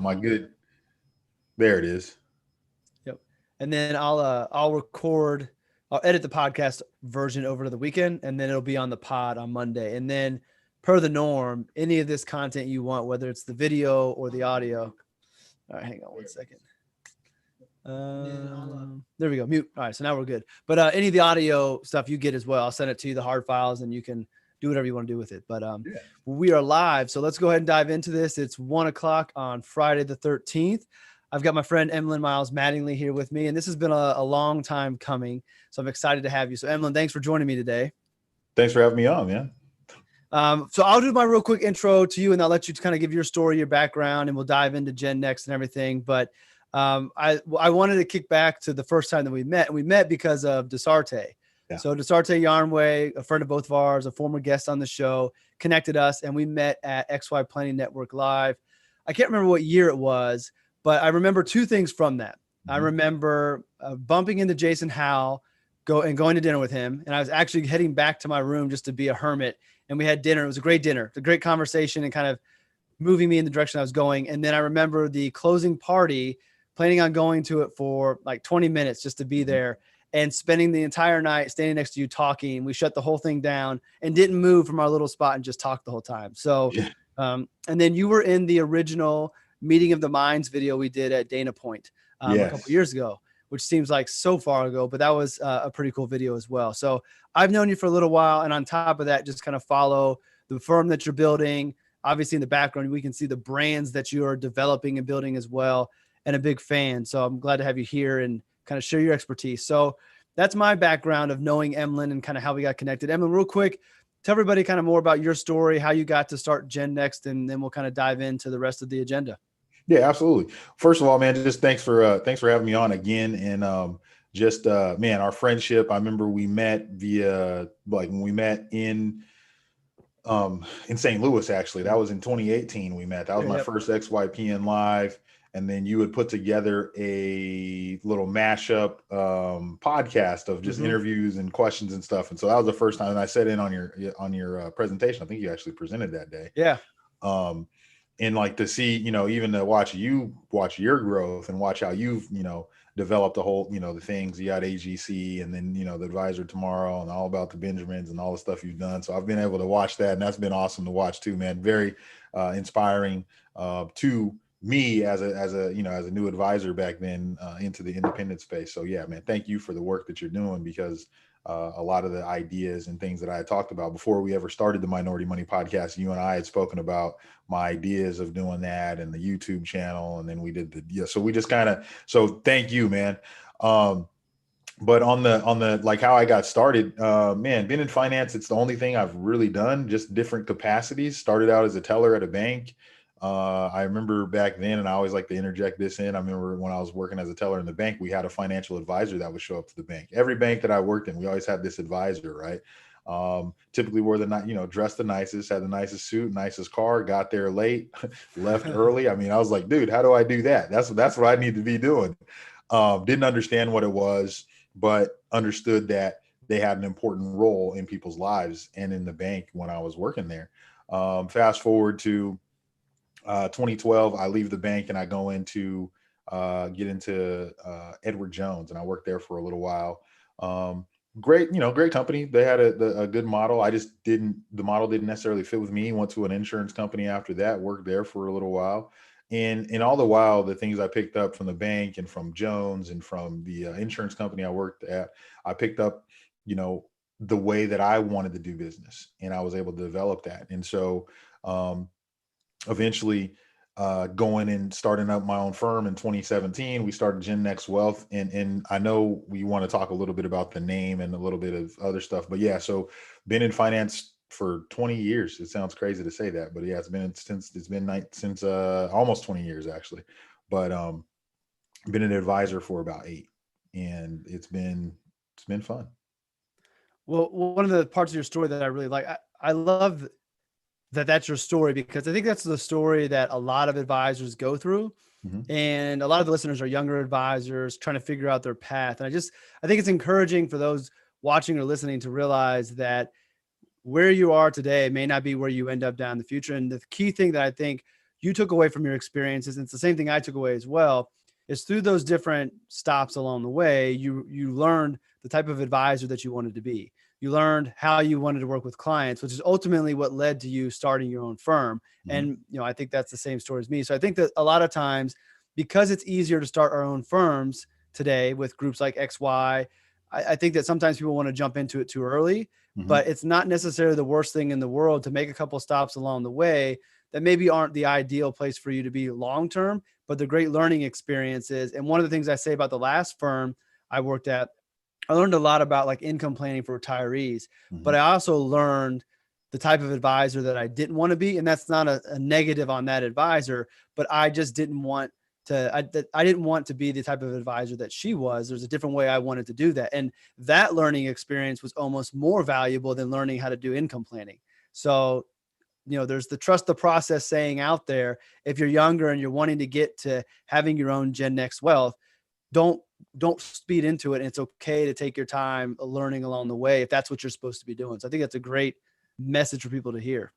my good, there it is. Yep. And then I'll edit the podcast version over to the weekend, and then it'll be on the pod on Monday. And then per the norm, any of this content you want, whether it's the video or the audio. All right, hang on one second. There we go. Mute. All right, so now we're good. But any of the audio stuff you get as well, I'll send it to you, the hard files, and you can do whatever you want to do with it. But we are live, so let's go ahead and dive into this. It's 1:00 on Friday the 13th. I've got my friend Emlen Mattingly here with me, and this has been a long time coming, so I'm excited to have you. So Emlen, thanks for joining me today. Thanks for having me on, man. So I'll do my real quick intro to you, and I'll let you kind of give your story, your background, and we'll dive into Gen Next and everything. But I wanted to kick back to the first time that we met, and we met because of Desarte. Yeah. So Desarte Yarnway, a friend of both of ours, a former guest on the show, connected us, and we met at XY Planning Network Live. I can't remember what year it was, but I remember two things from that. Mm-hmm. I remember bumping into Jason Howell, going to dinner with him, and I was actually heading back to my room just to be a hermit, and we had dinner. It was a great dinner, a great conversation, and kind of moving me in the direction I was going. And then I remember the closing party, planning on going to it for like 20 minutes just to be there and spending the entire night standing next to you talking. We shut the whole thing down and didn't move from our little spot and just talked the whole time. So, and then you were in the original Meeting of the Minds video we did at Dana Point a couple years ago, which seems like so far ago, but that was a pretty cool video as well. So I've known you for a little while. And on top of that, just kind of follow the firm that you're building. Obviously in the background, we can see the brands that you are developing and building as well, and a big fan. So I'm glad to have you here and kind of share your expertise. So that's my background of knowing Emlen and kind of how we got connected. Emlen, real quick, tell everybody kind of more about your story, how you got to start Gen Next, and then we'll kind of dive into the rest of the agenda. Yeah, absolutely. First of all, man, just thanks for having me on again. And man, our friendship, I remember we met via, like, when we met in St. Louis, actually. That was in 2018 we met. That was my first XYPN Live. And then you had put together a little mashup podcast of just interviews and questions and stuff. And so that was the first time. And I sat in on your presentation. I think you actually presented that day. Yeah. And like to see, even to watch your growth and watch how you've, developed the whole, the things you got AGC and then, the advisor tomorrow and all about the Benjamins and all the stuff you've done. So I've been able to watch that, and that's been awesome to watch too, man. Very inspiring to me as a new advisor back then into the independent space. So yeah, man, thank you for the work that you're doing, because a lot of the ideas and things that I had talked about before we ever started the Minority Money podcast, you and I had spoken about my ideas of doing that and the YouTube channel. And then we did so we just so thank you, man. But on the like how I got started, man, been in finance. It's the only thing I've really done, just different capacities. Started out as a teller at a bank. I remember back then, and I always like to interject this in. I remember when I was working as a teller in the bank, we had a financial advisor that would show up to the bank. Every bank that I worked in, we always had this advisor, right? Typically wore dressed the nicest, had the nicest suit, nicest car, got there late, left early. I mean, I was like, dude, how do I do that? That's what I need to be doing. Didn't understand what it was, but understood that they had an important role in people's lives and in the bank when I was working there. Fast forward to 2012, I leave the bank and I go into get into Edward Jones, and I worked there for a little while. Great company. They had a good model. The model didn't necessarily fit with me. Went to an insurance company after that, worked there for a little while. And all the while, the things I picked up from the bank and from Jones and from the insurance company I worked at, I picked up, the way that I wanted to do business, and I was able to develop that. And so, eventually going and starting up my own firm in 2017, we started Gen Next Wealth. And I know we want to talk a little bit about the name and a little bit of other stuff, but yeah, so been in finance for 20 years. It sounds crazy to say that, but yeah, it's been since almost 20 years actually, but been an advisor for about 8, and it's been fun. Well, one of the parts of your story that I really like, I love that's your story, because I think that's the story that a lot of advisors go through. And a lot of the listeners are younger advisors trying to figure out their path. And I think it's encouraging for those watching or listening to realize that where you are today may not be where you end up down in the future. And the key thing that I think you took away from your experiences, and it's the same thing I took away as well, is through those different stops along the way, you learned the type of advisor that you wanted to be. You learned how you wanted to work with clients, which is ultimately what led to you starting your own firm. And, I think that's the same story as me. So I think that a lot of times, because it's easier to start our own firms today with groups like XY, I think that sometimes people want to jump into it too early, but it's not necessarily the worst thing in the world to make a couple stops along the way that maybe aren't the ideal place for you to be long-term, but the great learning experiences. And one of the things I say about the last firm I worked at, I learned a lot about like income planning for retirees, but I also learned the type of advisor that I didn't want to be. And that's not a negative on that advisor, but I just didn't want to, I didn't want to be the type of advisor that she was. There's a different way I wanted to do that. And that learning experience was almost more valuable than learning how to do income planning. So, there's the trust the process saying out there. If you're younger and you're wanting to get to having your own Gen Next wealth, don't speed into it. And it's okay to take your time learning along the way if that's what you're supposed to be doing. So I think that's a great message for people to hear.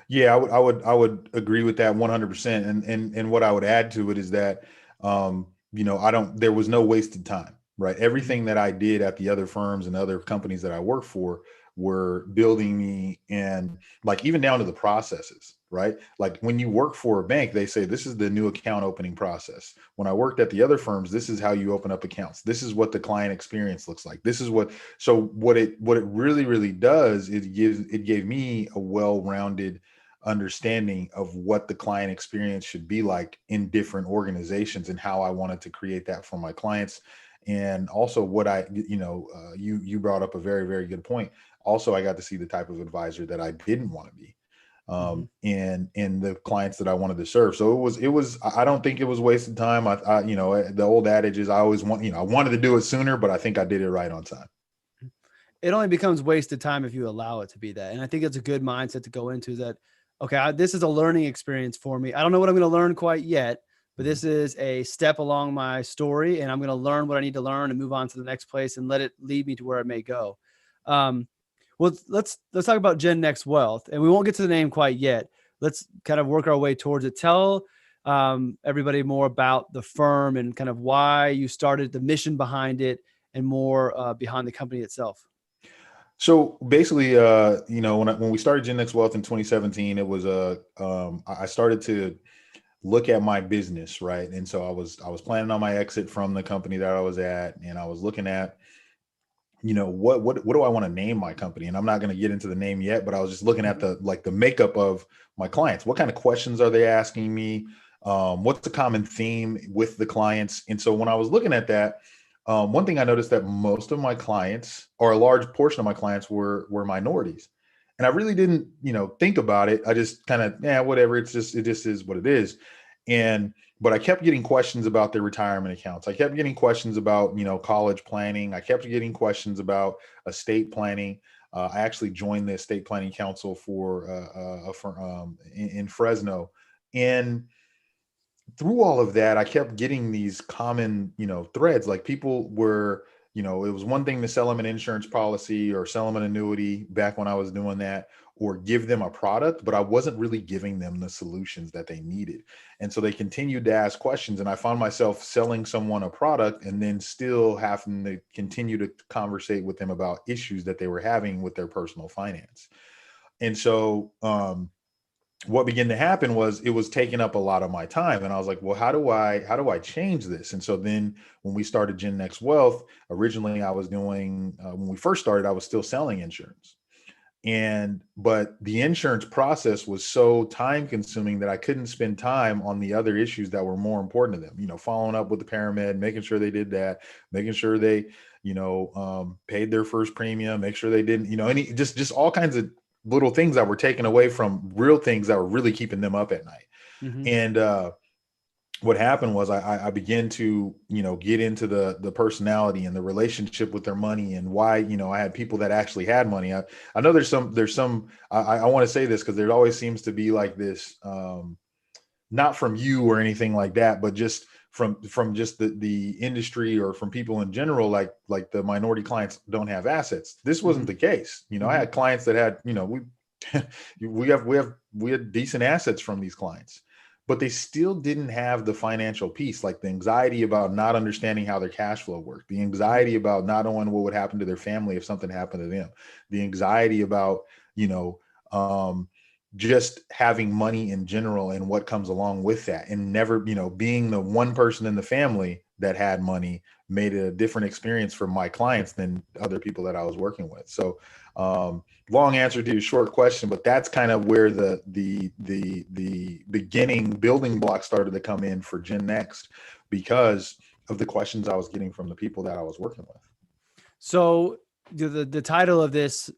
Yeah, I would agree with that 100%. And what I would add to it is that, there was no wasted time, right? Everything that I did at the other firms and other companies that I worked for were building me, and like even down to the processes, right? Like when you work for a bank, they say this is the new account opening process. When I worked at the other firms, this is how you open up accounts. This is what the client experience looks like. This is so what it really, really does is it gave me a well-rounded understanding of what the client experience should be like in different organizations and how I wanted to create that for my clients. And also what you brought up a very, very good point. Also, I got to see the type of advisor that I didn't want to be, and the clients that I wanted to serve. So it was, I don't think it was wasted time. The old adage is I always I wanted to do it sooner, but I think I did it right on time. It only becomes wasted time if you allow it to be that. And I think it's a good mindset to go into that. Okay, this is a learning experience for me. I don't know what I'm going to learn quite yet, but this is a step along my story, and I'm going to learn what I need to learn and move on to the next place and let it lead me to where it may go. Well, let's talk about Gen Next Wealth, and we won't get to the name quite yet. Let's kind of work our way towards it. Tell everybody more about the firm and kind of why you started, the mission behind it, and more behind the company itself. So basically, when we started Gen Next Wealth in 2017, it was I started to look at my business, right? And so I was planning on my exit from the company that I was at, and I was looking at, what do I want to name my company? And I'm not going to get into the name yet, but I was just looking at the makeup of my clients. What kind of questions are they asking me? What's the common theme with the clients? And so when I was looking at that, one thing I noticed that most of my clients, or a large portion of my clients, were minorities. And I really didn't, think about it. I just kind of, whatever. It just is what it is. But I kept getting questions about their retirement accounts. I kept getting questions about, college planning. I kept getting questions about estate planning. I actually joined the estate planning council for in Fresno. And through all of that, I kept getting these common, threads. Like people were, it was one thing to sell them an insurance policy or sell them an annuity back when I was doing that, or give them a product, but I wasn't really giving them the solutions that they needed. And so they continued to ask questions, and I found myself selling someone a product and then still having to continue to conversate with them about issues that they were having with their personal finance. And so, what began to happen was it was taking up a lot of my time. And I was like, well, how do I change this? And so then when we started Gen Next Wealth, originally I was doing, when we first started, I was still selling insurance. But the insurance process was so time consuming that I couldn't spend time on the other issues that were more important to them, following up with the paramed, making sure they did that, making sure they, paid their first premium, make sure they didn't, just all kinds of little things that were taken away from real things that were really keeping them up at night. And what happened was I began to, get into the personality and the relationship with their money, and why, I had people that actually had money. I know there's some, I want to say this because there always seems to be like this, not from you or anything like that, but just from just the industry, or from people in general, like the minority clients don't have assets. This wasn't the case. I had clients that had, we had decent assets from these clients. but they still didn't have the financial piece, like the anxiety about not understanding how their cash flow worked, the anxiety about not knowing what would happen to their family if something happened to them, the anxiety about, you know, just having money in general and what comes along with that. And never, you know, being the one person in the family that had money made it a different experience for my clients than other people that I was working with. So, long answer to your short question, but that's kind of where the beginning building blocks started to come in for Gen Next, because of the questions I was getting from the people that I was working with. So the title of this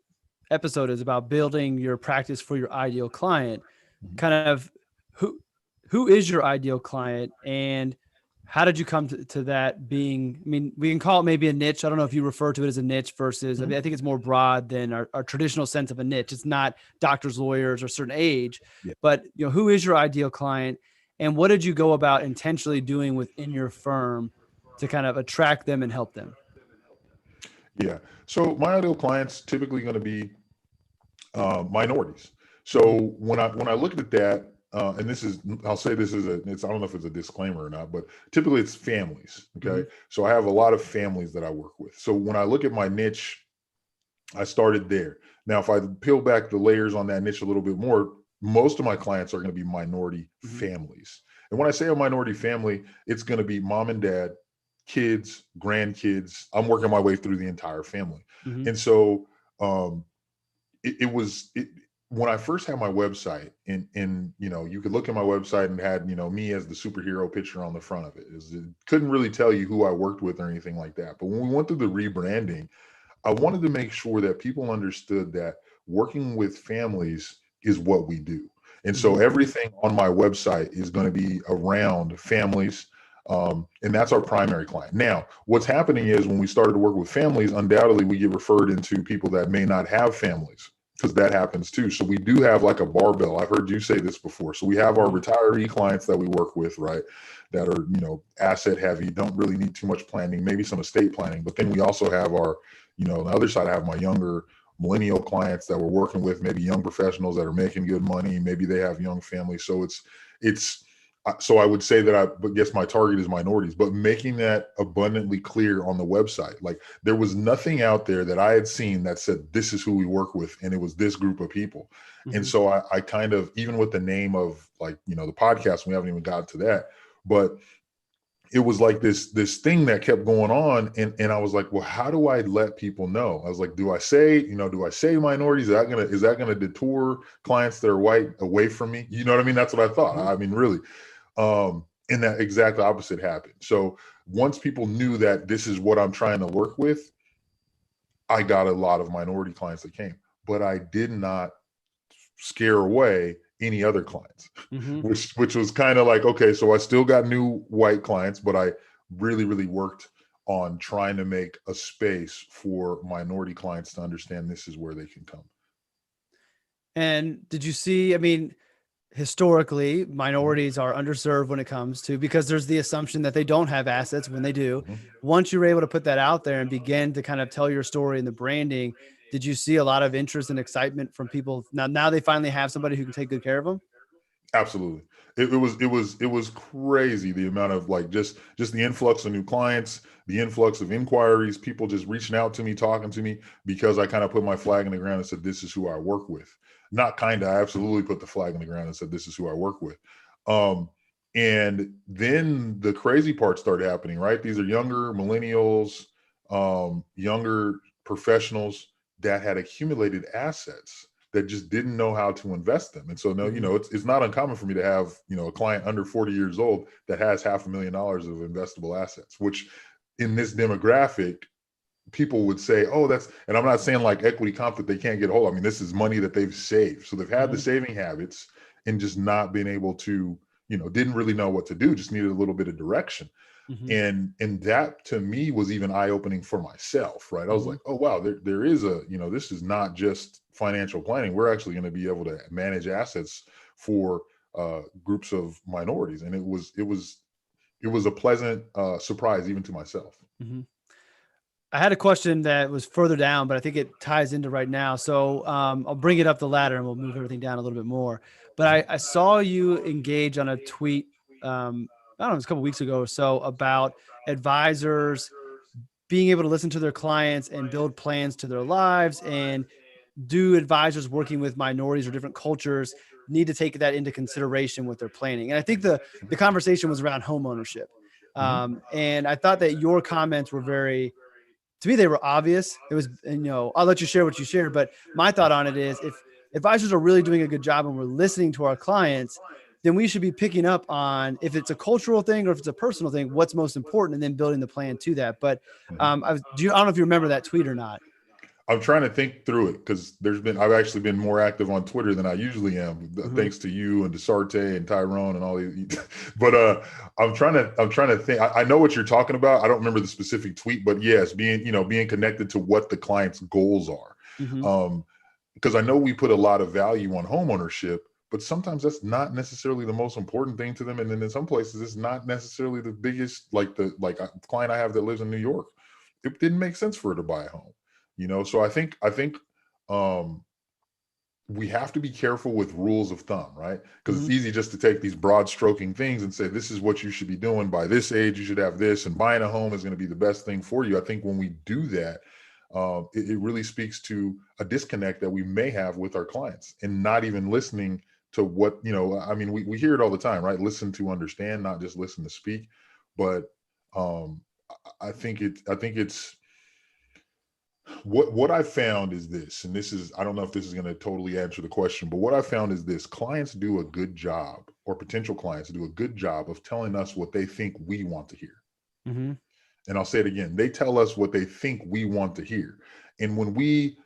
episode is about building your practice for your ideal client. Mhm. Kind of who is your ideal client, and how did you come to that being? I mean, we can call it maybe a niche. I don't know if you refer to it as a niche versus, I mean, I think it's more broad than our traditional sense of a niche. It's not doctors, lawyers, or certain age, Yeah. but you know, who is your ideal client, and what did you go about intentionally doing within your firm to kind of attract them and help them? Yeah. So my ideal clients typically going to be minorities. So when I looked at that, and this is, I'll say this is I don't know if it's a disclaimer or not, but typically it's families. Okay. So I have a lot of families that I work with. So when I look at my niche, I started there. Now, if I peel back the layers on that niche a little bit more, most of my clients are going to be minority families. And when I say a minority family, it's going to be mom and dad, kids, grandkids. I'm working my way through the entire family. And so, when I first had my website, and you know, you could look at my website and had, you know, me as the superhero picture on the front of it. It couldn't really tell you who I worked with or anything like that. But when we went through the rebranding, I wanted to make sure that people understood that working with families is what we do. And so everything on my website is going to be around families. And that's our primary client. Now, what's happening is when we started to work with families, undoubtedly we get referred into people that may not have families, because that happens too. So we do have like a barbell. I've heard you say this before. So we have our retiree clients that we work with, right? That are, you know, asset heavy, don't really need too much planning, maybe some estate planning. But then we also have our, you know, on the other side, I have my younger millennial clients that we're working with, maybe young professionals that are making good money. Maybe they have young families. So so I would say that I guess my target is minorities, but making that abundantly clear on the website. Like, there was nothing out there that I had seen that said, this is who we work with, and it was this group of people. And so I kind of, even with the name of, like, you know, the podcast, we haven't even got to that, but it was like this thing that kept going on. And I was like, well, how do I let people know? I was like, do I say minorities? Is that gonna detour clients that are white away from me? You know what I mean? That's what I thought. I mean, really. And that exact opposite happened. So once people knew that this is what I'm trying to work with, I got a lot of minority clients that came, but I did not scare away any other clients, which was kind of like, okay, so I still got new white clients, but I really, really worked on trying to make a space for minority clients to understand this is where they can come. And did you see, I mean, historically, minorities are underserved when it comes to, because there's the assumption that they don't have assets when they do. Once you were able to put that out there and begin to kind of tell your story in the branding, did you see a lot of interest and excitement from people? Now they finally have somebody who can take good care of them. Absolutely. It was crazy, the amount of, like, just the influx of new clients, the influx of inquiries, people just reaching out to me, talking to me, because I kind of put my flag in the ground and said, this is who I work with. Not kind of, I absolutely put the flag in the ground and said, this is who I work with. And then the crazy part started happening, right? These are younger millennials, younger professionals that had accumulated assets that just didn't know how to invest them. And so, no, you know, it's not uncommon for me to have, you know, a client under 40 years old that has $500,000 of investable assets, which in this demographic, people would say, oh, and I'm not saying like equity comp that they can't get a hold of. I mean, this is money that they've saved. So they've had the saving habits and just not been able to, you know, didn't really know what to do, just needed a little bit of direction. And that to me was even eye-opening for myself, right? I was like, oh, wow, there is a, you know, this is not just financial planning. We're actually going to be able to manage assets for groups of minorities. And it was a pleasant surprise even to myself. I had a question that was further down, but I think it ties into right now. So I'll bring it up the ladder and we'll move everything down a little bit more. but I saw you engage on a tweet. I don't know, it was a couple weeks ago or so about advisors being able to listen to their clients and build plans to their lives. And do advisors working with minorities or different cultures need to take that into consideration with their planning? And I think the conversation was around home ownership. And I thought that your comments were very, to me, they were obvious. It was, and, I'll let you share what you shared, but my thought on it is if advisors are really doing a good job and we're listening to our clients, then we should be picking up on if it's a cultural thing or if it's a personal thing, what's most important, and then building the plan to that. But I don't know if you remember that tweet or not. I'm trying to think through it because I've actually been more active on Twitter than I usually am, thanks to you and Desarte and Tyrone and all these. But I'm trying to think. I know what you're talking about. I don't remember the specific tweet, but yes, being connected to what the client's goals are. Because I know we put a lot of value on home ownership, but sometimes that's not necessarily the most important thing to them. And then in some places, it's not necessarily the biggest. Like a client I have that lives in New York, it didn't make sense for her to buy a home. So I think we have to be careful with rules of thumb, right? Because it's easy just to take these broad stroking things and say, this is what you should be doing by this age. You should have this, and buying a home is going to be the best thing for you. I think when we do that, it really speaks to a disconnect that we may have with our clients and not even listening to what, I mean, we hear it all the time, right? Listen to understand, not just listen to speak. But I think it's, what I found is this, and this is, I don't know if this is going to totally answer the question, but what I found is this: clients do a good job, or potential clients do a good job of telling us what they think we want to hear. And I'll say it again, they tell us what they think we want to hear. And when we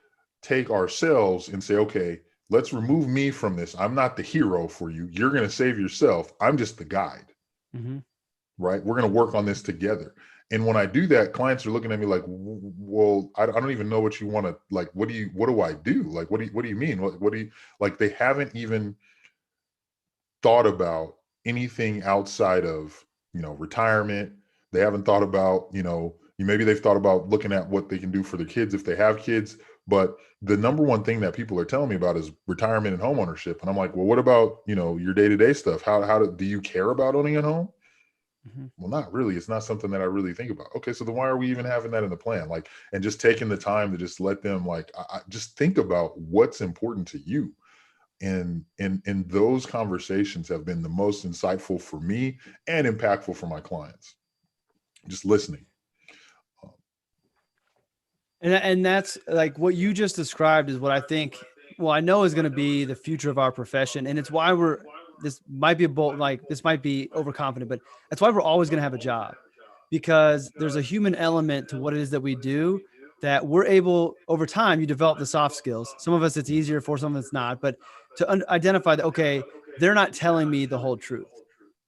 take ourselves and say, okay, let's remove me from this. I'm not the hero for you. You're going to save yourself. I'm just the guide, right? We're going to work on this together. And when I do that, clients are looking at me like, well, I don't even know what you want to, like, what do I do? Like, what do you mean? What do you, like, they haven't even thought about anything outside of, retirement. They haven't thought about, maybe they've thought about looking at what they can do for their kids if they have kids. But the number one thing that people are telling me about is retirement and home ownership. And I'm like, well, what about, your day-to-day stuff? How do you care about owning a home? Well, not really. It's not something that I really think about. Okay, so then why are we even having that in the plan? Like, and just taking the time to just let them, like, I just think about what's important to you. And those conversations have been the most insightful for me and impactful for my clients. Just listening. And that's like what you just described is what I think, well, I know is going to be the future of our profession. And it's why this might be a bold, like this might be overconfident, but that's why we're always going to have a job, because there's a human element to what it is that we do, that we're able, over time, you develop the soft skills. Some of us it's easier for, some of it's not, but to identify that, okay, they're not telling me the whole truth.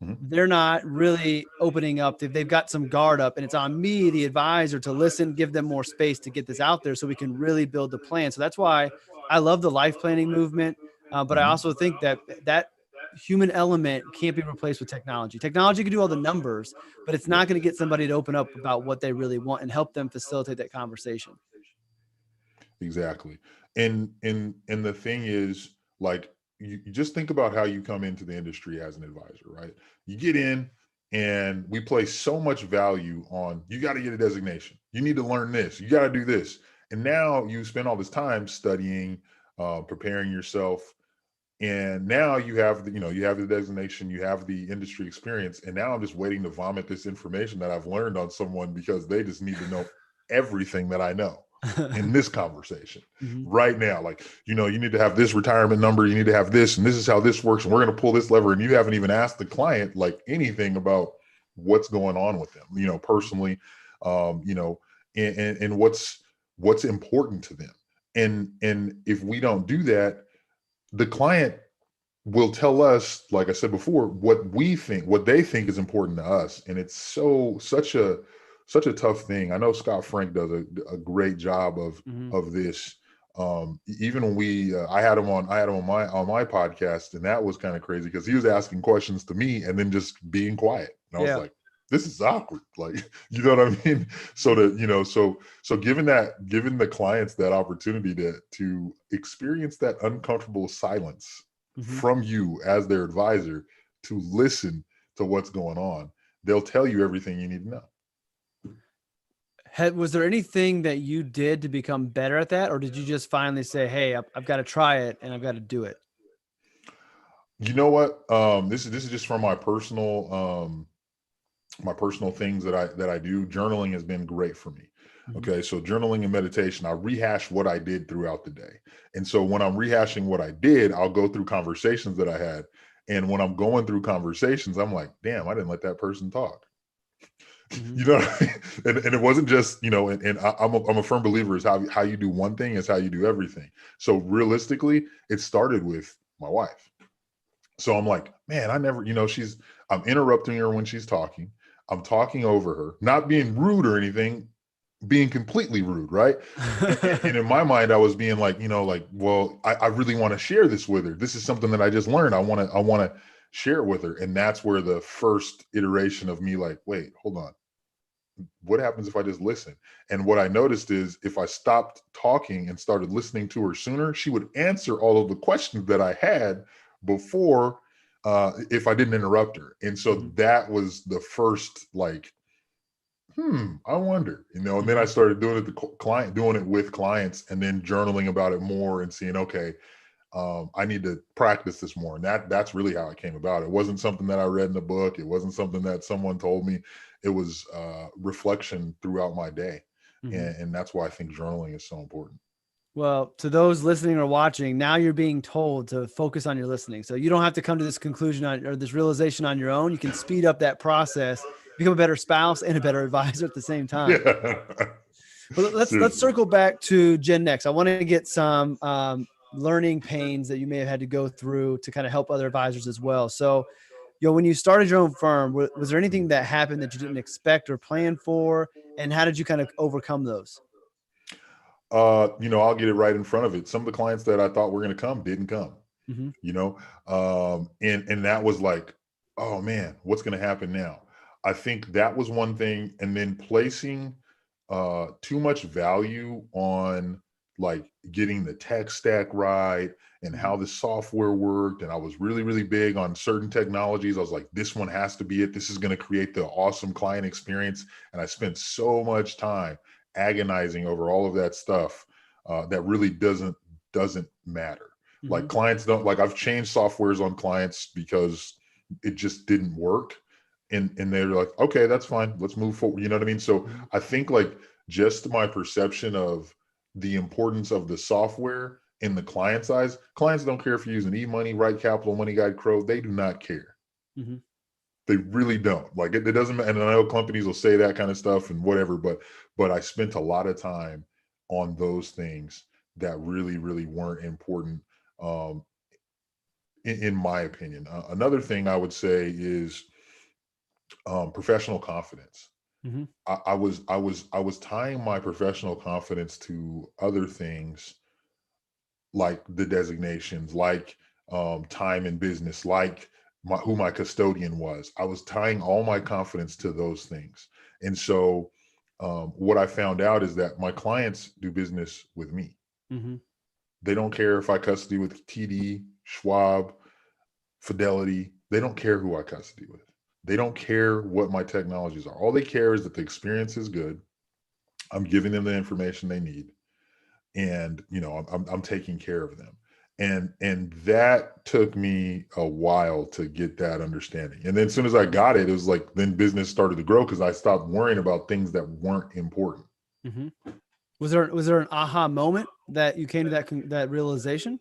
They're not really opening up. They've got some guard up, and it's on me, the advisor, to listen, give them more space to get this out there so we can really build the plan. So that's why I love the life planning movement. But I also think that human element can't be replaced with technology. Technology can do all the numbers, but it's not going to get somebody to open up about what they really want and help them facilitate that conversation. Exactly. And the thing is, like, you just think about how you come into the industry as an advisor, right? You get in and we place so much value on, you got to get a designation. You need to learn this. You got to do this. And now you spend all this time studying, preparing yourself. And now you have the designation, you have the industry experience. And now I'm just waiting to vomit this information that I've learned on someone, because they just need to know everything that I know in this conversation right now. Like, you need to have this retirement number, you need to have this, and this is how this works, and we're going to pull this lever. And you haven't even asked the client like anything about what's going on with them, personally, and what's important to them. And if we don't do that, the client will tell us, like I said before, what they think is important to us. And it's such a tough thing. I know Scott Frank does a great job of this. Even when I had him on my podcast, and that was kind of crazy because he was asking questions to me and then just being quiet. And I was like, this is awkward. Like, you know what I mean? So so giving the clients that opportunity to experience that uncomfortable silence from you as their advisor to listen to what's going on. They'll tell you everything you need to know. Was there anything that you did to become better at that? Or did you just finally say, hey, I've got to try it and I've got to do it? You know what? This is just from my personal things that I do. Journaling has been great for me. Okay. So journaling and meditation, I rehash what I did throughout the day. And so when I'm rehashing what I did, I'll go through conversations that I had. And when I'm going through conversations, I'm like, damn, I didn't let that person talk. You know what I mean? And it wasn't just, you know, and I'm a firm believer is how you do one thing is how you do everything. So realistically, it started with my wife. So I'm like, man, I never, you know, I'm interrupting her when she's talking. I'm talking over her, not being rude or anything, being completely rude, right? And in my mind, I was being like, you know, like, well, I really want to share this with her. This is something that I just learned. I want to share it with her. And that's where the first iteration of me like, wait, hold on. What happens if I just listen? And what I noticed is if I stopped talking and started listening to her sooner, she would answer all of the questions that I had before if I didn't interrupt her. And so that was the first like, I wonder, you know, and then I started doing it with clients and then journaling about it more and seeing, okay, I need to practice this more. And that's really how it came about. It wasn't something that I read in a book. It wasn't something that someone told me. It was reflection throughout my day. And that's why I think journaling is so important. Well, to those listening or watching, now you're being told to focus on your listening. So you don't have to come to this conclusion or this realization on your own. You can speed up that process, become a better spouse and a better advisor at the same time. Yeah. Well, let's circle back to Gen Next. I want to get some learning pains that you may have had to go through to kind of help other advisors as well. So, you know, when you started your own firm, was there anything that happened that you didn't expect or plan for? And how did you kind of overcome those? You know, I'll get it right in front of it. Some of the clients that I thought were going to come didn't come, you know? And that was like, oh man, what's going to happen now? I think that was one thing. And then placing too much value on like getting the tech stack right and how the software worked. And I was really, really big on certain technologies. I was like, this one has to be it. This is going to create the awesome client experience. And I spent so much time agonizing over all of that stuff that really doesn't matter. Like clients don't, like I've changed softwares on clients because it just didn't work. And they're like, okay, that's fine. Let's move forward. You know what I mean? So I think like just my perception of the importance of the software in the client's eyes, clients don't care if you're using eMoney, Right Capital, Money Guide, Crow. They do not care. They really don't. Like it doesn't matter. And I know companies will say that kind of stuff and whatever, but I spent a lot of time on those things that really, really weren't important in my opinion. Another thing I would say is professional confidence. I was tying my professional confidence to other things like the designations, like time in business, like who my custodian was. I was tying all my confidence to those things. And so what I found out is that my clients do business with me. They don't care if I custody with TD, Schwab, Fidelity. They don't care who I custody with. They don't care what my technologies are. All they care is that the experience is good. I'm giving them the information they need. And, you know, I'm taking care of them. And that took me a while to get that understanding. And then as soon as I got it, it was like, then business started to grow because I stopped worrying about things that weren't important. Was there an aha moment that you came to that realization?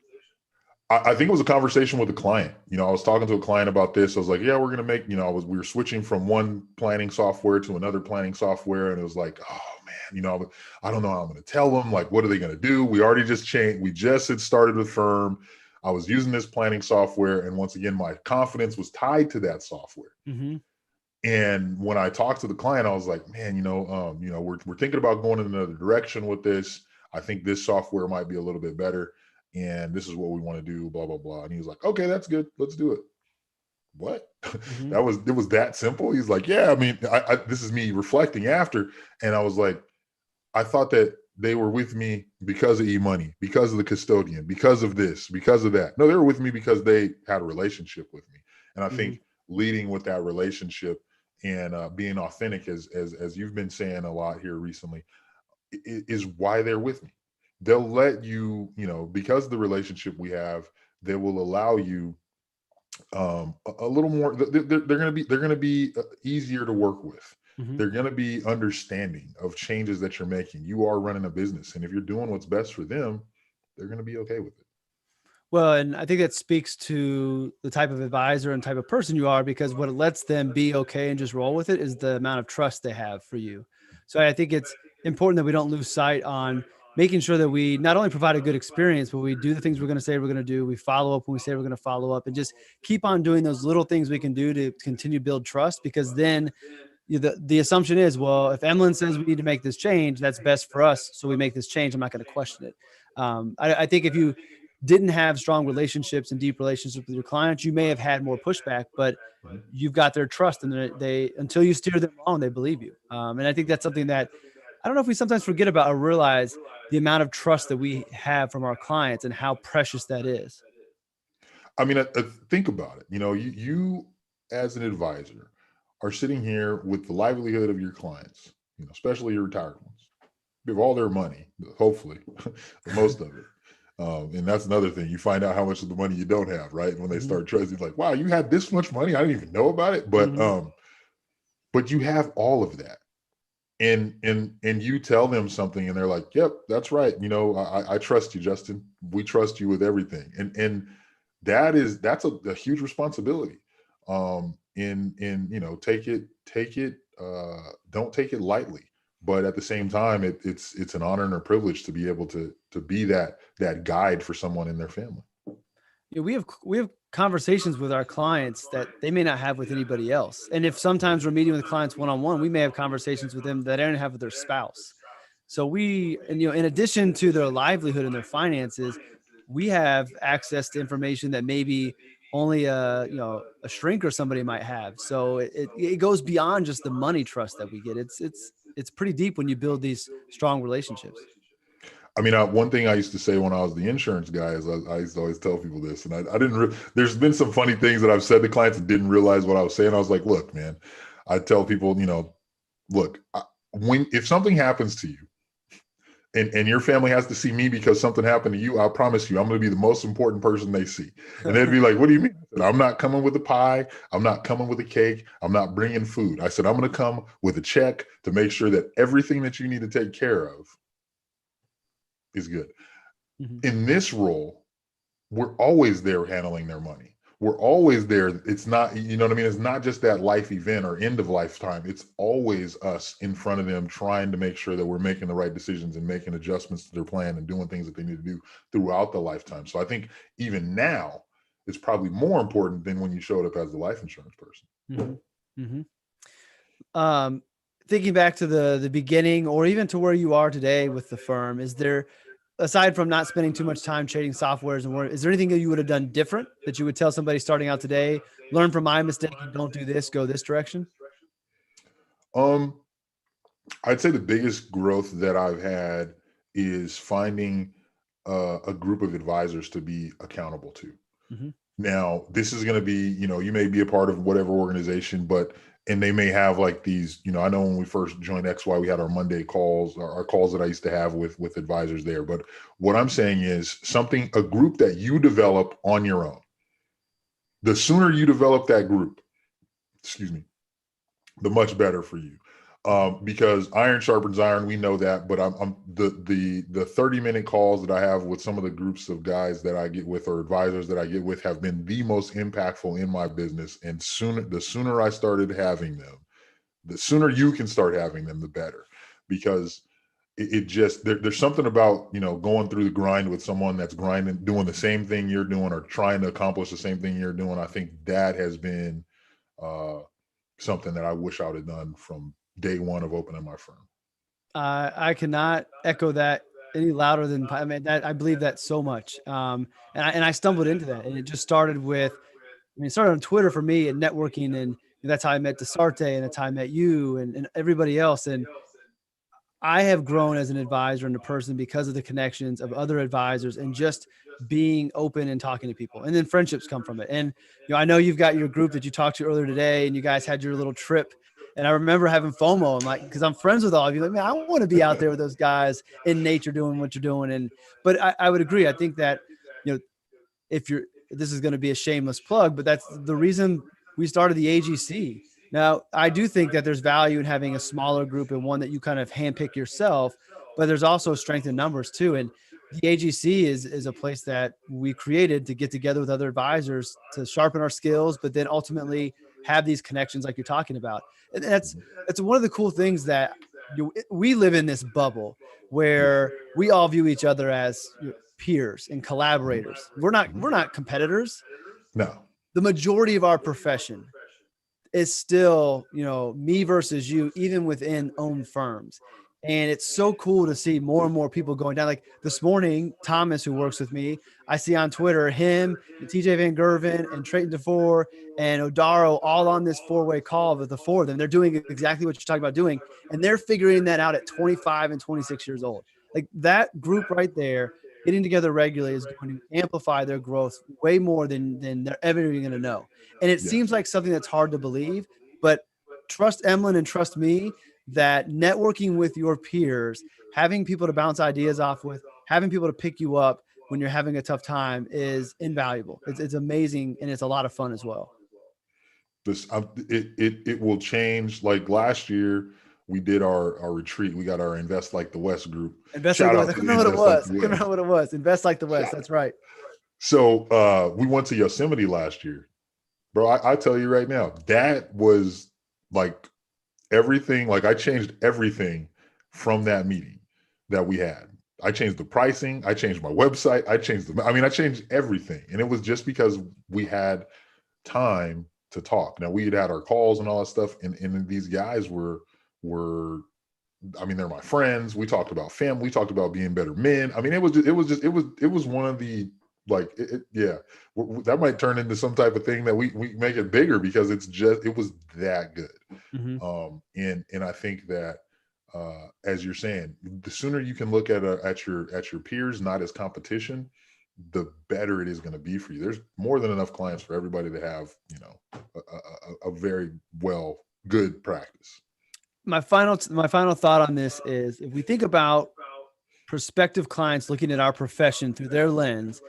I think it was a conversation with a client. You know, I was talking to a client about this. I was like, yeah, we're going to make, you know, we were switching from one planning software to another planning software. And it was like, oh man, you know, I don't know how I'm going to tell them, like, what are they going to do? We already just changed. We just had started with Firm. I was using this planning software. And once again, my confidence was tied to that software. And when I talked to the client, I was like, man, you know, we're thinking about going in another direction with this. I think this software might be a little bit better. And this is what we want to do, blah, blah, blah. And he was like, okay, that's good. Let's do it. What? It was that simple. He's like, yeah, I mean, this is me reflecting after. And I was like, I thought that they were with me because of e-money, because of the custodian, because of this, because of that. No, they were with me because they had a relationship with me. And I think leading with that relationship and being authentic, as you've been saying a lot here recently, is why they're with me. They'll let you, because of the relationship we have, they will allow you a little more. They're going to be easier to work with. They're going to be understanding of changes that you're making. You are running a business, and if you're doing what's best for them, they're going to be okay with it. Well, and I think that speaks to the type of advisor and type of person you are, because what lets them be okay and just roll with it is the amount of trust they have for you. So I think it's important that we don't lose sight on making sure that we not only provide a good experience, but we do the things we're going to say we're going to do. We follow up when we say we're going to follow up, and just keep on doing those little things we can do to continue to build trust. Because then the assumption is, well, if Emlen says we need to make this change, that's best for us. So we make this change. I'm not going to question it. I think if you didn't have strong relationships and deep relationships with your clients, you may have had more pushback, but you've got their trust, and they until you steer them wrong, they believe you. And I think that's something that I don't know if we sometimes forget about or realize the amount of trust that we have from our clients and how precious that is. I mean, think about it. You as an advisor are sitting here with the livelihood of your clients, especially your retired ones. You have all their money, hopefully, most of it. And that's another thing. You find out how much of the money you don't have, right? And when they start trusting, like, wow, you had this much money, I didn't even know about it. But you have all of that. And you tell them something and they're like, yep, that's right. I trust you, Justin. We trust you with everything. And that's a huge responsibility. Take it, don't take it lightly. But at the same time, it's an honor and a privilege to be able to be that guide for someone in their family. We have conversations with our clients that they may not have with anybody else. And if sometimes we're meeting with clients one-on-one, we may have conversations with them that they don't have with their spouse. So in addition to their livelihood and their finances, we have access to information that maybe only a shrink or somebody might have. So it goes beyond just the money trust that we get. It's pretty deep when you build these strong relationships. I mean, one thing I used to say when I was the insurance guy is I used to always tell people this, and I didn't. There's been some funny things that I've said to clients and didn't realize what I was saying. I was like, look, man, I tell people, look, if something happens to you, and your family has to see me because something happened to you, I promise you, I'm going to be the most important person they see. And they'd be like, what do you mean? I said, I'm not coming with a pie. I'm not coming with a cake. I'm not bringing food. I said, I'm going to come with a check to make sure that everything that you need to take care of is good. In this role, we're always there handling their money. We're always there. It's not, you know what I mean? It's not just that life event or end of lifetime. It's always us in front of them trying to make sure that we're making the right decisions and making adjustments to their plan and doing things that they need to do throughout the lifetime. So I think even now, it's probably more important than when you showed up as the life insurance person. Thinking back to the beginning, or even to where you are today with the firm, is there, aside from not spending too much time trading softwares and work, is there anything that you would have done different that you would tell somebody starting out today, learn from my mistake and don't do this, go this direction? I'd say the biggest growth that I've had is finding a group of advisors to be accountable to. Now, this is going to be, you may be a part of whatever organization, and they may have like these, I know when we first joined XY, we had our Monday calls, our calls that I used to have with advisors there. But what I'm saying is a group that you develop on your own. The sooner you develop that group, the much better for you. Because iron sharpens iron, we know that, but I'm the 30-minute calls that I have with some of the groups of guys that I get with, or advisors that I get with, have been the most impactful in my business. And the sooner I started having them, the sooner you can start having them, the better. Because it just, there's something about, going through the grind with someone that's grinding, doing the same thing you're doing, or trying to accomplish the same thing you're doing. I think that has been something that I wish I would have done from day one of opening my firm. I cannot echo that any louder than, I mean, that I believe that so much. And I stumbled into that, and it just started with, it started on Twitter for me and networking. And that's how I met Desarte, and that's how I met you and everybody else. And I have grown as an advisor and a person because of the connections of other advisors and just being open and talking to people. And then friendships come from it. And, I know you've got your group that you talked to earlier today and you guys had your little trip. And I remember having FOMO. I'm like, because I'm friends with all of you. Like, man, I want to be out there with those guys in nature doing what you're doing. But I would agree. I think that, if this is going to be a shameless plug, but that's the reason we started the AGC. Now, I do think that there's value in having a smaller group and one that you kind of handpick yourself, but there's also strength in numbers too. And the AGC is a place that we created to get together with other advisors to sharpen our skills, but then ultimately have these connections like you're talking about. And that's one of the cool things that we live in this bubble where we all view each other as peers and collaborators. We're not competitors. No. The majority of our profession is still, me versus you, even within own firms. And it's so cool to see more and more people going down. Like this morning, Thomas, who works with me, I see on Twitter him and TJ Van Gerven and Trayton DeFore and Odaro all on this 4-way call with the four of them. They're doing exactly what you're talking about doing. And they're figuring that out at 25 and 26 years old. Like that group right there, getting together regularly is going to amplify their growth way more than they're ever even going to know. And it seems like something that's hard to believe, but trust Emlen and trust me that networking with your peers, having people to bounce ideas off with, having people to pick you up when you're having a tough time is invaluable. It's amazing. And it's a lot of fun as well. It will change. Like last year, we did our retreat. We got our Invest Like the West group. Invest Like the West. I couldn't remember what it was. Invest Like the West. That's right. So we went to Yosemite last year. Bro, I tell you right now, that was like everything. Like I changed everything from that meeting that we had. I changed the pricing. I changed my website. I changed everything. And it was just because we had time to talk. Now we had our calls and all that stuff. And these guys were, they're my friends. We talked about family. We talked about being better men. It was one of the, that might turn into some type of thing that we make it bigger because it was that good. Mm-hmm. And I think that as you're saying, the sooner you can look at your peers not as competition, the better it is going to be for you. There's more than enough clients for everybody to have, a very good practice. My final thought on this is if we think about prospective clients looking at our profession through their lens,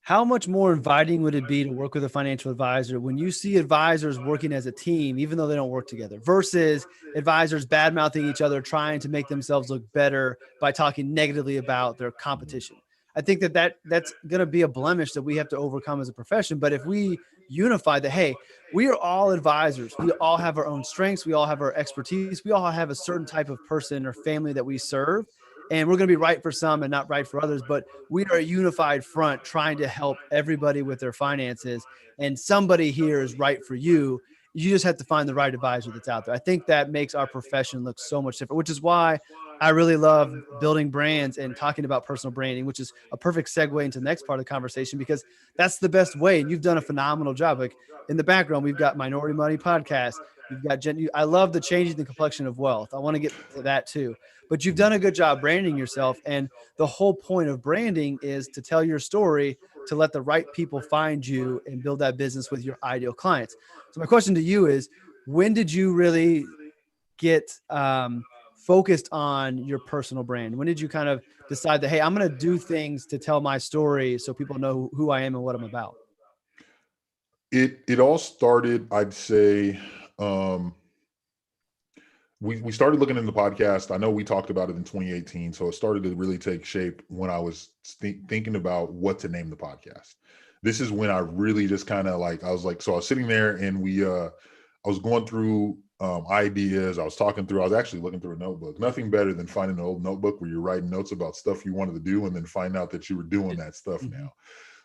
how much more inviting would it be to work with a financial advisor when you see advisors working as a team, even though they don't work together, versus advisors bad-mouthing each other, trying to make themselves look better by talking negatively about their competition? I think that's going to be a blemish that we have to overcome as a profession. But if we unify that, hey, we are all advisors. We all have our own strengths. We all have our expertise. We all have a certain type of person or family that we serve. And we're going to be right for some and not right for others. But we are a unified front trying to help everybody with their finances. And somebody here is right for you. You just have to find the right advisor that's out there. I think that makes our profession look so much different, which is why I really love building brands and talking about personal branding, which is a perfect segue into the next part of the conversation, because that's the best way. And you've done a phenomenal job. Like in the background, we've got Minority Money Podcast. You've got I love the changing the complexion of wealth. I want to get to that too, but you've done a good job branding yourself. And the whole point of branding is to tell your story, to let the right people find you and build that business with your ideal clients. So my question to you is, when did you really get focused on your personal brand? When did you kind of decide that, hey, I'm going to do things to tell my story so people know who I am and what I'm about? It all started, I'd say, we started looking into the podcast. I know we talked about it in 2018. So it started to really take shape when I was thinking about what to name the podcast. This is when I really just kind of I was sitting there and I was going through ideas. I was actually looking through a notebook. Nothing better than finding an old notebook where you're writing notes about stuff you wanted to do and then find out that you were doing that stuff now.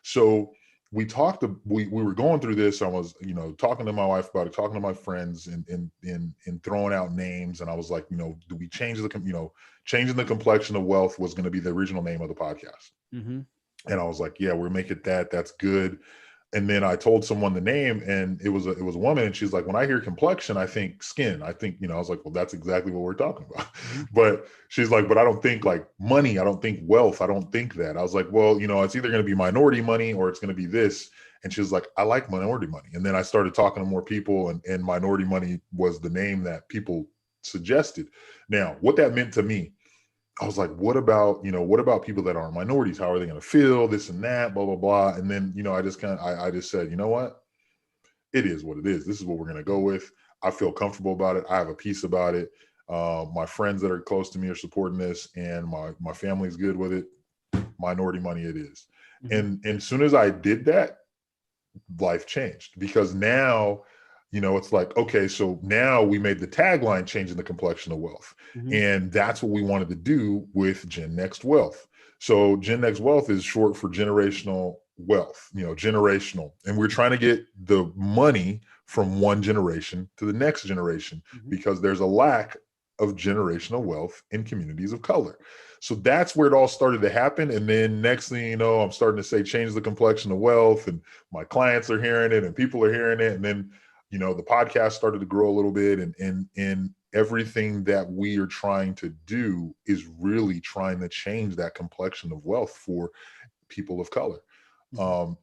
So we were going through this. I was, talking to my wife about it, talking to my friends and throwing out names. And I was like, do we change changing the complexion of wealth was going to be the original name of the podcast. Mm-hmm. And I was like, yeah, we're making that. That's good. And then I told someone the name, and it was a woman, and she's like, when I hear complexion, I think skin. I think, I was like, well, that's exactly what we're talking about. Mm-hmm. But she's like, but I don't think like money. I don't think wealth. I don't think that. I was like, well, it's either going to be minority money or it's going to be this. And she was like, I like minority money. And then I started talking to more people, and minority money was the name that people suggested. Now, what that meant to me, I was like, what about people that aren't minorities? How are they going to feel this and that, blah, blah, blah. And then, I just I just said, you know what? It is what it is. This is what we're going to go with. I feel comfortable about it. I have a piece about it. My friends that are close to me are supporting this, and my family's good with it. Minority money it is. Mm-hmm. And as soon as I did that, life changed, because now, it's like, okay, so now we made the tagline changing the complexion of wealth. Mm-hmm. And that's what we wanted to do with Gen Next Wealth. So Gen Next Wealth is short for generational wealth, generational. And we're trying to get the money from one generation to the next generation, Mm-hmm. because there's a lack of generational wealth in communities of color. So that's where it all started to happen. And then next thing you know, I'm starting to say, change the complexion of wealth, and my clients are hearing it and people are hearing it. And then, the podcast started to grow a little bit, and everything that we are trying to do is really trying to change that complexion of wealth for people of color.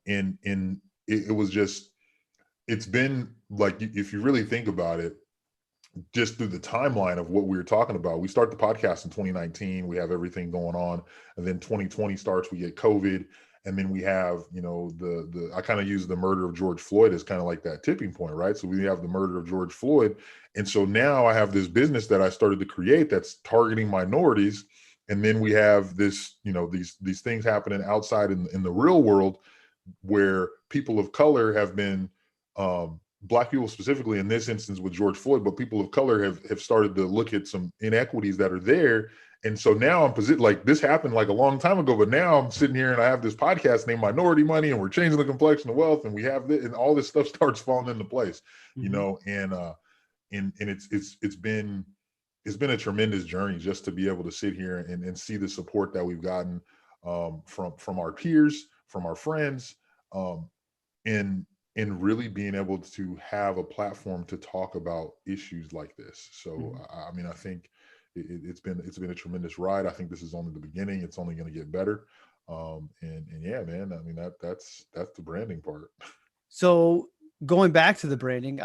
And it was just, it's been like, if you really think about it, just through the timeline of what we were talking about, we start the podcast in 2019, we have everything going on, and then 2020 starts, we get COVID, and then we have, the I kind of use the murder of George Floyd as kind of like that tipping point, right? So we have the murder of George Floyd, and so now I have this business that I started to create that's targeting minorities, and then we have this, these things happening outside in the real world, where people of color have been, Black people specifically in this instance with George Floyd, but people of color have started to look at some inequities that are there. And so now I'm positioned, like, this happened like a long time ago, but now I'm sitting here and I have this podcast named Minority Money, and we're changing the complexion of wealth, and we have this, and all this stuff starts falling into place, and it's been a tremendous journey just to be able to sit here and see the support that we've gotten, from our peers, from our friends, and really being able to have a platform to talk about issues like this. So, I mean, I think it's been a tremendous ride. I think this is only the beginning. It's only going to get better. And yeah, man, I mean, that's the branding part. So going back to the branding,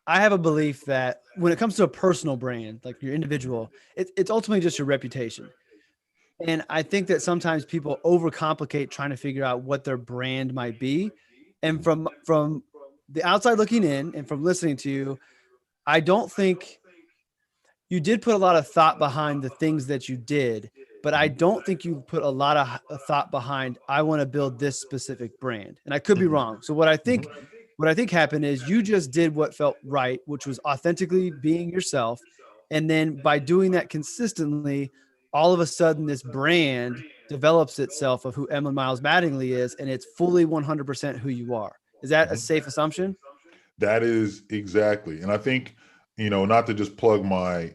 I have a belief that when it comes to a personal brand, like your individual, it's ultimately just your reputation. And I think that sometimes people overcomplicate trying to figure out what their brand might be. And from the outside looking in and from listening to you, I don't think you did put a lot of thought behind the things that you did, but I don't think you put a lot of thought behind, I want to build this specific brand. And I could be wrong. So what I think happened is you just did what felt right, which was authentically being yourself. And then by doing that consistently, all of a sudden this brand develops itself of who Emlen Miles Mattingly is, and it's fully 100% who you are. Is that a safe assumption? That is exactly. And I think, not to just plug my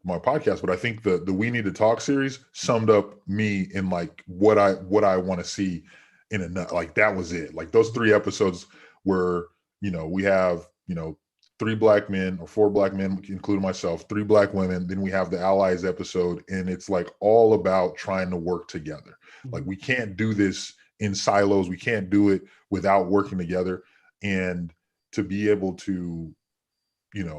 podcast, but I think the We Need to Talk series summed up me in like what I want to see in a nut. Like, that was it. Like, those 3 episodes where, we have, 3 Black men or 4 Black men, including myself, 3 Black women. Then we have the allies episode, and it's like all about trying to work together. Like, we can't do this in silos. We can't do it without working together. And to be able to,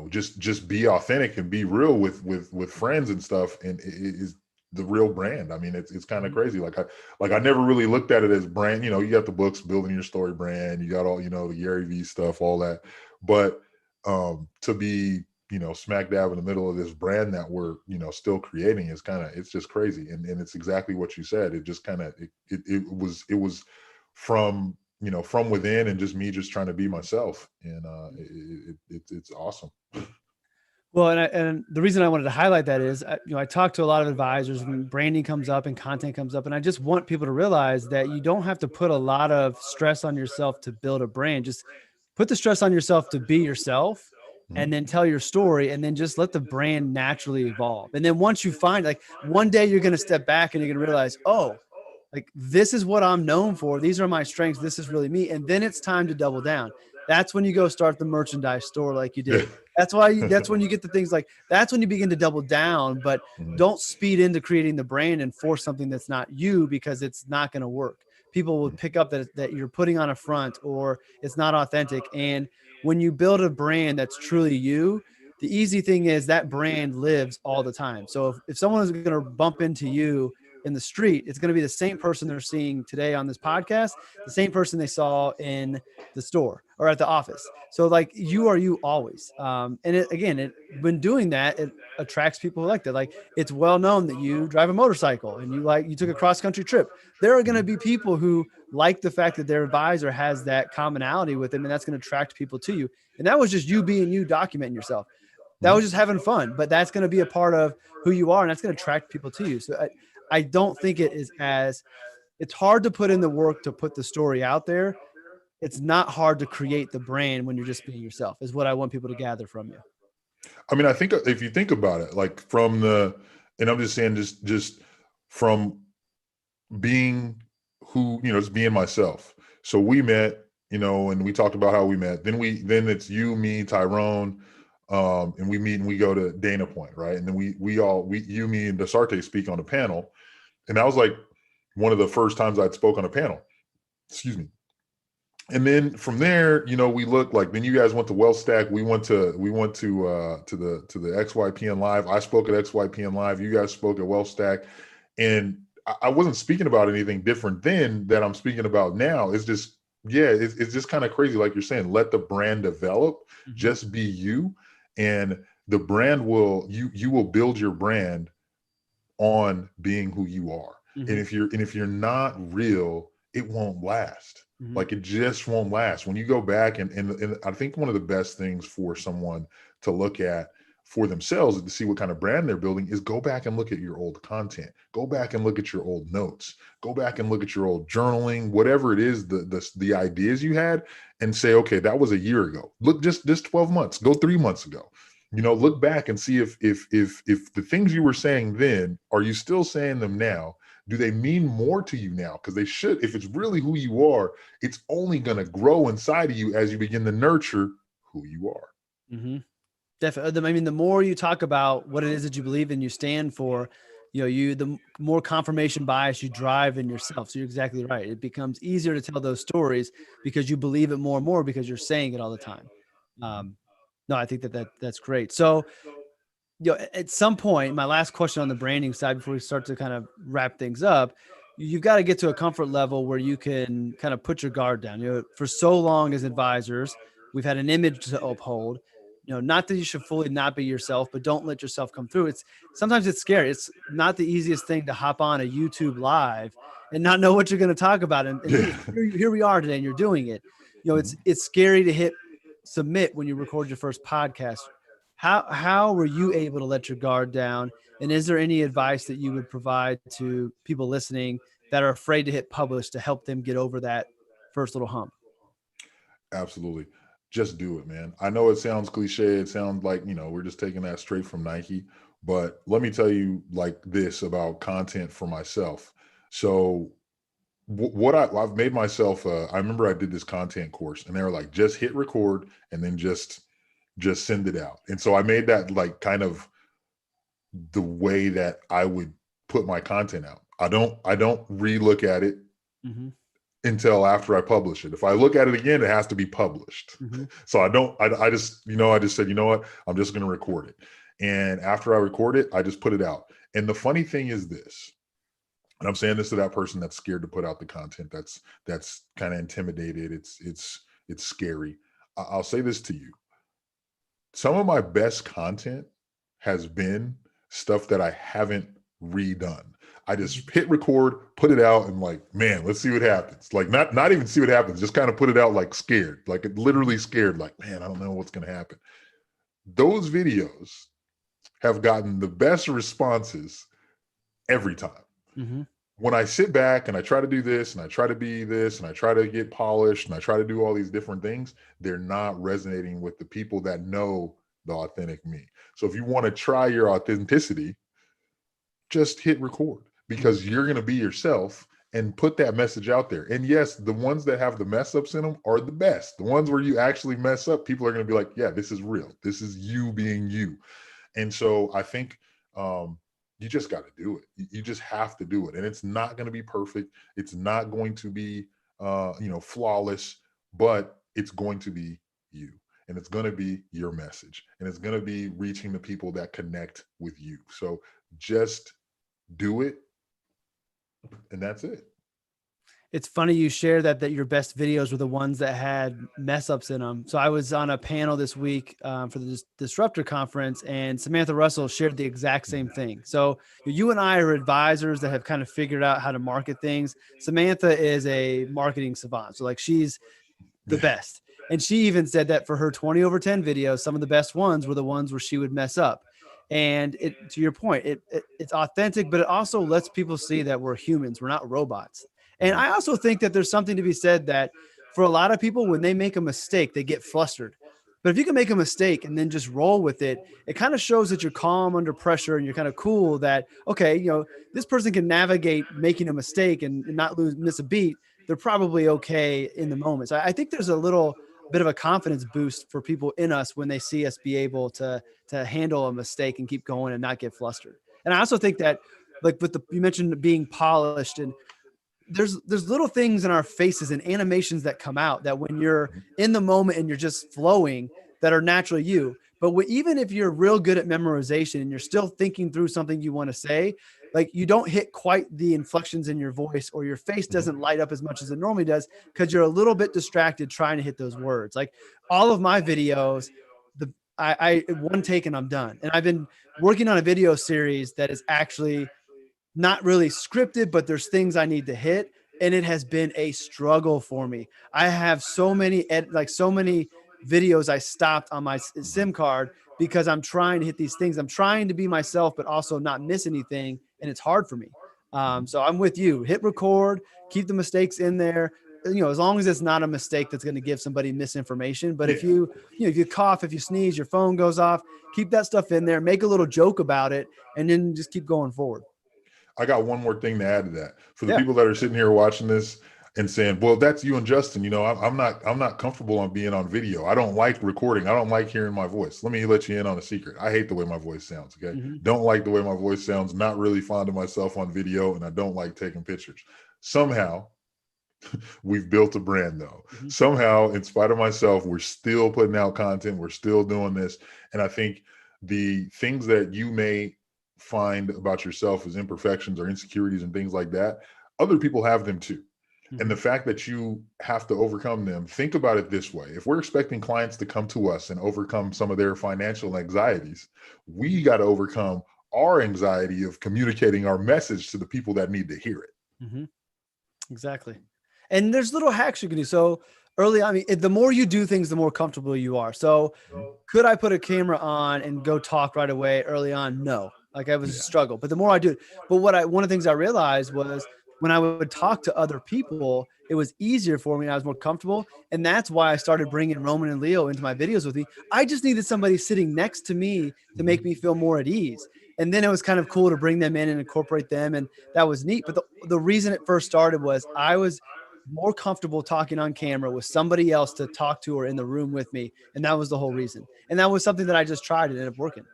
just be authentic and be real with friends and stuff, and it is the real brand. I mean, it's kind of crazy. Like I never really looked at it as brand. You got the books, Building Your Story brand, you got all, the Gary Vee stuff, all that. But to be, smack dab in the middle of this brand that we're, still creating is it's just crazy. And it's exactly what you said. It just it was from, from within, and just me just trying to be myself. And it's awesome. Well, and the reason I wanted to highlight that is, I talk to a lot of advisors when branding comes up and content comes up, and I just want people to realize that you don't have to put a lot of stress on yourself to build a brand. Just put the stress on yourself to be yourself, and then tell your story, and then just let the brand naturally evolve. And then once you find, like, one day you're going to step back and you're going to realize, oh, Like, this is what I'm known for. These are my strengths. This is really me. And then it's time to double down. That's when you go start the merchandise store like you did. That's when you get the things like, that's when you begin to double down, but don't speed into creating the brand and force something that's not you, because it's not going to work. People will pick up that you're putting on a front, or it's not authentic. And when you build a brand that's truly you, the easy thing is that brand lives all the time. So if someone is going to bump into you in the street, it's going to be the same person they're seeing today on this podcast, the same person they saw in the store or at the office. So like, you are you always. When doing that, it attracts people who like that. Like, it's well known that you drive a motorcycle and you took a cross country trip. There are going to be people who like the fact that their advisor has that commonality with them, and that's going to attract people to you. And that was just you being you, documenting yourself. That was just having fun, but that's going to be a part of who you are, and that's going to attract people to you. So I don't think it's hard to put in the work to put the story out there. It's not hard to create the brand when you're just being yourself, is what I want people to gather from you. I mean, I think if you think about it, like and I'm just saying, just from being who, just being myself. So we met, and we talked about how we met. Then it's you, me, Tyrone, and we meet and we go to Dana Point, right? And then you, me, and Desarte speak on a panel, and that was like one of the first times I'd spoke on a panel. Excuse me. And then from there, we looked like, then you guys went to WellStack. We went to the XYPN Live. I spoke at XYPN Live. You guys spoke at WellStack, and I wasn't speaking about anything different then that I'm speaking about now. It's just, it's just kind of crazy. Like you're saying, let the brand develop, just be you. And the brand you will build your brand on being who you are. And if you're not real, it won't last. Like, it just won't last. When you go back and I think one of the best things for someone to look at for themselves to see what kind of brand they're building is go back and look at your old content. Go back and look at your old notes. Go back and look at your old journaling, whatever it is, the ideas you had, and say, okay, that was a year ago. Look, just 12 months, go 3 months ago. Look back and see if the things you were saying then, are you still saying them now? Do they mean more to you now? Because they should. If it's really who you are, it's only going to grow inside of you as you begin to nurture who you are. Definitely. I mean, the more you talk about what it is that you believe in, you stand for, the more confirmation bias you drive in yourself. So you're exactly right. It becomes easier to tell those stories because you believe it more and more because you're saying it all the time. No, I think that's great. So, at some point, my last question on the branding side before we start to kind of wrap things up, you've got to get to a comfort level where you can kind of put your guard down. For so long as advisors, we've had an image to uphold. Not that you should fully not be yourself, but don't let yourself come through. Sometimes it's scary. It's not the easiest thing to hop on a YouTube live and not know what you're going to talk about. And here we are today, and you're doing it. It's scary to hit submit when you record your first podcast. How were you able to let your guard down? And is there any advice that you would provide to people listening that are afraid to hit publish to help them get over that first little hump? Absolutely. Just do it, man. I know it sounds cliche. It sounds like, we're just taking that straight from Nike, but let me tell you like this about content for myself. So what I've made myself, I remember I did this content course and they were like, just hit record and then just send it out. And so I made that like kind of the way that I would put my content out. I don't relook at it until after I publish it. If I look at it again, it has to be published. So I just said, you know what, I'm just going to record it. And after I record it, I just put it out. And the funny thing is this, and I'm saying this to that person that's scared to put out the content, that's kind of intimidated. It's scary. I'll say this to you. Some of my best content has been stuff that I haven't redone. I just hit record, put it out, and like, man, let's see what happens. Like, not even see what happens, just kind of put it out like scared, like literally scared, like, man, I don't know what's going to happen. Those videos have gotten the best responses every time. When I sit back and I try to do this and I try to be this and I try to get polished and I try to do all these different things, they're not resonating with the people that know the authentic me. So if you want to try your authenticity, just hit record because you're going to be yourself and put that message out there. And yes, the ones that have the mess ups in them are the best. The ones where you actually mess up, people are going to be like, yeah, this is real. This is you being you. And so I think you just got to do it. You just have to do it. And it's not going to be perfect. It's not going to be, flawless, but it's going to be you. And it's going to be your message. And it's going to be reaching the people that connect with you. So just do it. And that's it. It's funny you share that your best videos were the ones that had mess ups in them. So I was on a panel this week for the Disruptor Conference, and Samantha Russell shared the exact same thing. So you and I are advisors that have kind of figured out how to market things. Samantha is a marketing savant. So like she's the best. And she even said that for her 20 over 10 videos, some of the best ones were the ones where she would mess up. And to your point, it's authentic, but it also lets people see that we're humans. We're not robots. And I also think that there's something to be said that for a lot of people, when they make a mistake, they get flustered. But if you can make a mistake and then just roll with it, it kind of shows that you're calm under pressure and you're kind of cool that, okay, this person can navigate making a mistake and not miss a beat. They're probably okay in the moment. So I think there's a little bit of a confidence boost for people in us when they see us be able to handle a mistake and keep going and not get flustered. And I also think that, like you mentioned being polished, and there's little things in our faces and animations that come out that when you're in the moment and you're just flowing, that are naturally you. But even if you're real good at memorization and you're still thinking through something you want to say, like you don't hit quite the inflections in your voice, or your face doesn't light up as much as it normally does because you're a little bit distracted trying to hit those words. Like all of my videos, I one take and I'm done. And I've been working on a video series that is actually not really scripted, but there's things I need to hit. And it has been a struggle for me. I have so many videos I stopped on my SIM card because I'm trying to hit these things. I'm trying to be myself, but also not miss anything. And it's hard for me. So I'm with you. Hit record, keep the mistakes in there. As long as it's not a mistake that's going to give somebody misinformation. But if you cough, if you sneeze, your phone goes off, keep that stuff in there, make a little joke about it, and then just keep going forward. I got one more thing to add to that. For the Yeah. people that are sitting here watching this and saying, well, that's you and Justin, I'm not comfortable on being on video. I don't like recording. I don't like hearing my voice. Let me let you in on a secret. I hate the way my voice sounds. Okay. Don't like the way my voice sounds. Not really fond of myself on video. And I don't like taking pictures. Somehow we've built a brand though. Somehow, in spite of myself, we're still putting out content. We're still doing this. And I think the things that you may find about yourself as imperfections or insecurities and things like that, other people have them too. And the fact that you have to overcome them, think about it this way. If we're expecting clients to come to us and overcome some of their financial anxieties, we got to overcome our anxiety of communicating our message to the people that need to hear it. Exactly. And there's little hacks you can do. So early on, the more you do things, the more comfortable you are. So could I put a camera on and go talk right away early on? No. Like I was a struggle, but the more I do it, but one of the things I realized was when I would talk to other people, it was easier for me. I was more comfortable. And that's why I started bringing Roman and Leo into my videos with me. I just needed somebody sitting next to me to make me feel more at ease. And then it was kind of cool to bring them in and incorporate them. And that was neat. But the reason it first started was I was more comfortable talking on camera with somebody else to talk to or in the room with me. And that was the whole reason. And that was something that I just tried and ended up working.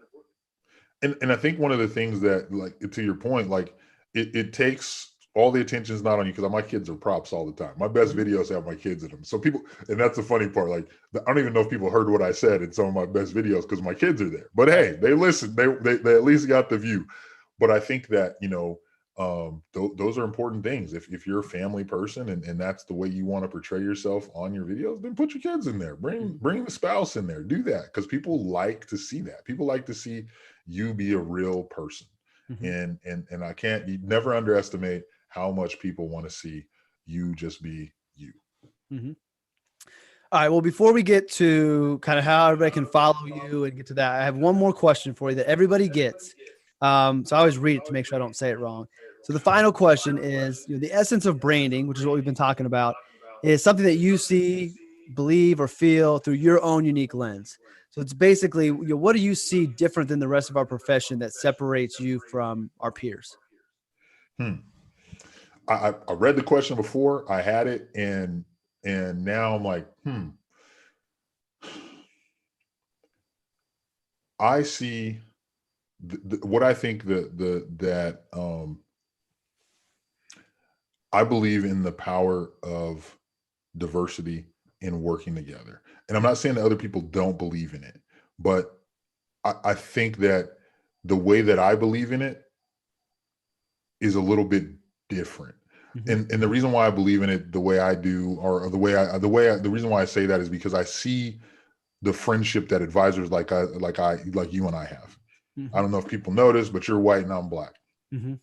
And I think one of the things that, like, to your point, like it takes all the attention is not on you, because my kids are props all the time. My best videos have my kids in them. So people, and that's the funny part. Like, I don't even know if people heard what I said in some of my best videos because my kids are there. But hey, they listen. They at least got the view. But I think that, those are important things. If you're a family person and that's the way you want to portray yourself on your videos, then put your kids in there. Bring the spouse in there. Do that, because people like to see that. People like to see you be a real person. And you never underestimate how much people want to see you just be you. All right. Well, before we get to kind of how everybody can follow you and get to that, I have one more question for you that everybody gets. So I always read it to make sure I don't say it wrong. So the final question is, the essence of branding, which is what we've been talking about, is something that you see, believe, or feel through your own unique lens. So it's basically, what do you see different than the rest of our profession that separates you from our peers? I read the question before, I had it, and now I'm like, I see what I think that I believe in the power of diversity in working together. And I'm not saying that other people don't believe in it, but I think that the way that I believe in it is a little bit different. Mm-hmm. And the reason why I believe in it the way I do, or the reason why I say that is because I see the friendship that advisors like you and I have. Mm-hmm. I don't know if people notice, but you're white and I'm black. Mm-hmm.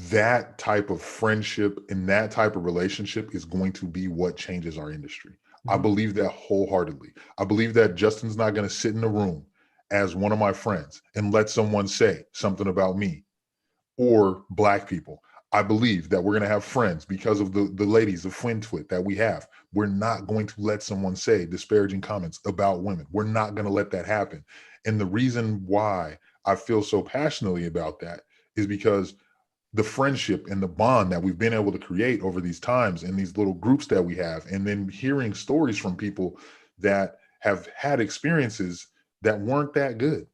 That type of friendship and that type of relationship is going to be what changes our industry. I Mm-hmm. believe that wholeheartedly. I believe that Justin's not going to sit in a room as one of my friends and let someone say something about me or black people. I believe that we're going to have friends because of the ladies of Twit that we have. We're not going to let someone say disparaging comments about women. We're not going to let that happen. And the reason why I feel so passionately about that is because the friendship and the bond that we've been able to create over these times and these little groups that we have, and then hearing stories from people that have had experiences that weren't that good.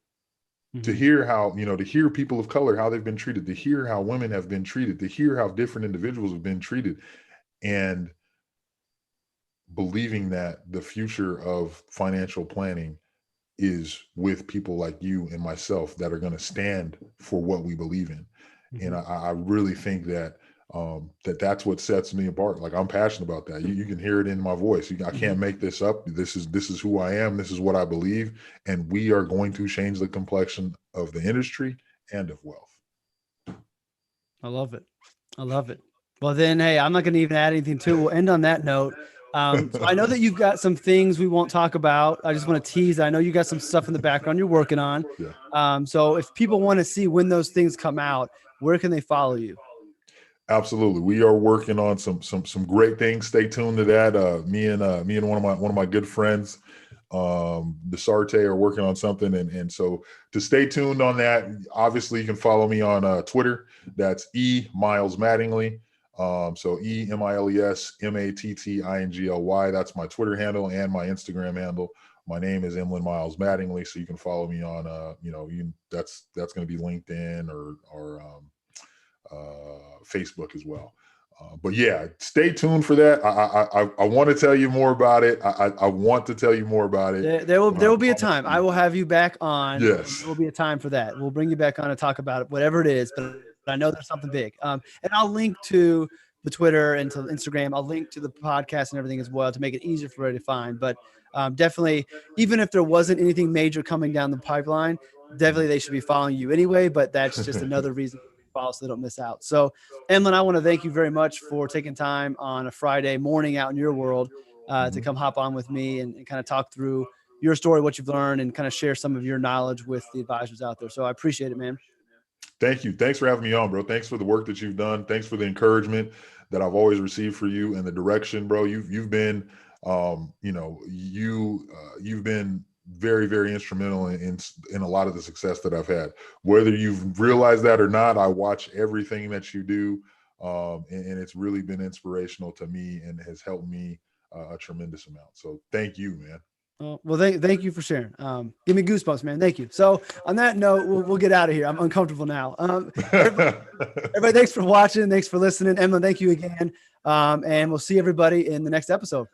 To hear how, to hear people of color, how they've been treated, to hear how women have been treated, to hear how different individuals have been treated, and believing that the future of financial planning is with people like you and myself that are going to stand for what we believe in. Mm-hmm. And I really think that that's what sets me apart. Like, I'm passionate about that. You can hear it in my voice. I can't make this up. This is who I am. This is what I believe. And we are going to change the complexion of the industry and of wealth. I love it. I love it. Well, then, hey, I'm not going to even add anything to it. We'll end on that note. So I know that you've got some things we won't talk about. I just want to tease. I know you got some stuff in the background you're working on. Yeah. So if people want to see when those things come out, where can they follow you? Absolutely. We are working on some great things. Stay tuned to that. Me and one of my good friends, Desarte, are working on something. And so to stay tuned on that, obviously you can follow me on Twitter. That's Miles Mattingly. So EMILES MATTINGLY. That's my Twitter handle and my Instagram handle. My name is Emlen Miles Mattingly. So you can follow me on that's going to be LinkedIn or Facebook as well. But yeah, stay tuned for that. I want to tell you more about it. I want to tell you more about it. There will be a time. I will have you back on. Yes. There will be a time for that. We'll bring you back on to talk about it, whatever it is. But I know there's something big. And I'll link to the Twitter and to Instagram. I'll link to the podcast and everything as well to make it easier for you to find. But definitely, even if there wasn't anything major coming down the pipeline, definitely they should be following you anyway. But that's just another reason to follow so they don't miss out. So, Emlen, I want to thank you very much for taking time on a Friday morning out in your world to come hop on with me and kind of talk through your story, what you've learned, and kind of share some of your knowledge with the advisors out there. So I appreciate it, man. Thank you. Thanks for having me on, bro. Thanks for the work that you've done. Thanks for the encouragement that I've always received for you and the direction, bro. You've been, you've been very, very instrumental in a lot of the success that I've had. Whether you've realized that or not, I watch everything that you do, and it's really been inspirational to me and has helped me a tremendous amount. So thank you, man. Well, thank you for sharing. Give me goosebumps, man. Thank you. So on that note, we'll get out of here. I'm uncomfortable now. Everybody, thanks for watching. Thanks for listening. Emlen, thank you again. And we'll see everybody in the next episode.